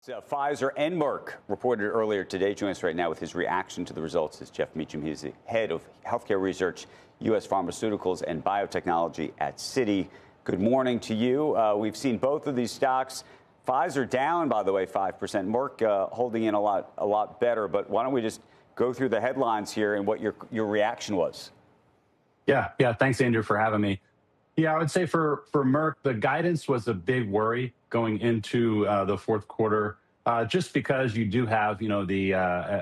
Pfizer and Merk reported earlier today. Joining us right now with his reaction to the results is Geoff Meacham. He's the head of healthcare research, U.S. pharmaceuticals and biotechnology at Citi. Good morning to you. We've seen both of these stocks. Pfizer down, by the way, 5%. Merk holding in a lot better. But why don't we just go through the headlines here and what your reaction was? Yeah. Thanks, Andrew, for having me. Yeah, I would say for Merck, the guidance was a big worry going into the fourth quarter, just because you do have, the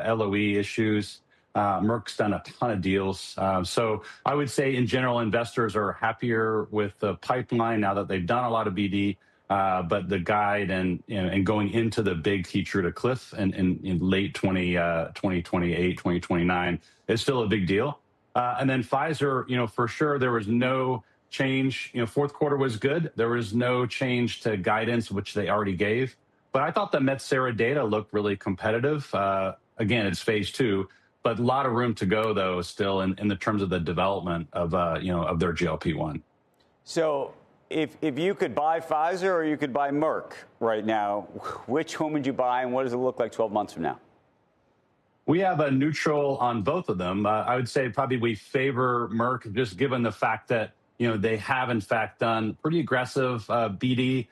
LOE issues. Merck's done a ton of deals. So I would say in general, investors are happier with the pipeline now that they've done a lot of BD. But the guide and going into the big Keytruda cliff in late 2028, 2029 is still a big deal. And then Pfizer, for sure, there was no change. Fourth quarter was good. There was no change to guidance, which they already gave. But I thought the Metsera data looked really competitive. Again, it's phase 2, but a lot of room to go, though, still in the terms of the development of their GLP-1. So if you could buy Pfizer or you could buy Merck right now, which one would you buy, and what does it look like 12 months from now? We have a neutral on both of them. I would say probably we favor Merck, just given the fact that they have, in fact, done pretty aggressive BD.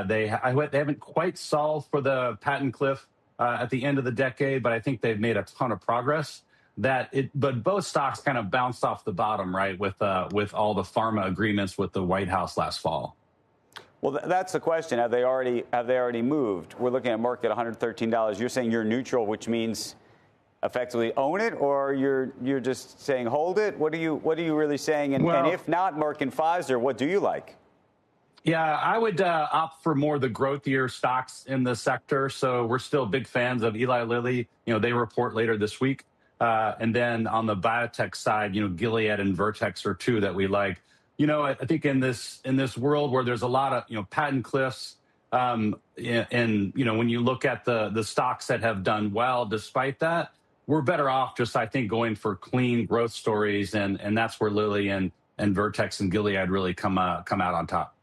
They haven't quite solved for the patent cliff at the end of the decade, but I think they've made a ton of progress. But both stocks kind of bounced off the bottom, right, with all the pharma agreements with the White House last fall. Well, that's the question. Have they already moved? We're looking at Merck at $113. You're saying you're neutral, which means effectively own it, or you're just saying hold it? What are you really saying? And if not Merck and Pfizer, what do you like? Yeah, I would opt for more the growthier stocks in the sector. So we're still big fans of Eli Lilly. They report later this week. And then on the biotech side, Gilead and Vertex are two that we like. I think in this world where there's a lot of patent cliffs, and when you look at the stocks that have done well despite that, we're better off just, I think, going for clean growth stories, and that's where Lilly and Vertex and Gilead really come out on top.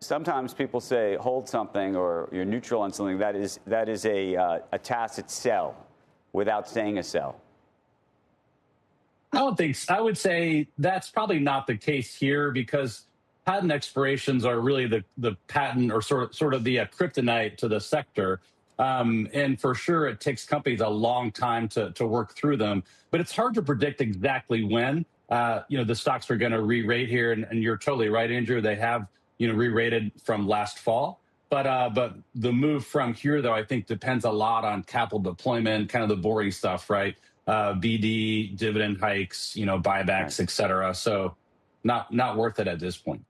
Sometimes people say hold something or you're neutral on something. That is a tacit sell without saying a sell. I don't think so. I would say that's probably not the case here, because patent expirations are really the patent or sort of the kryptonite to the sector. And for sure, it takes companies a long time to work through them. But it's hard to predict exactly when the stocks are going to re-rate here. And you're totally right, Andrew. They have re-rated from last fall. But the move from here, though, I think depends a lot on capital deployment, kind of the boring stuff, right? BD, dividend hikes, buybacks, et cetera. So not worth it at this point.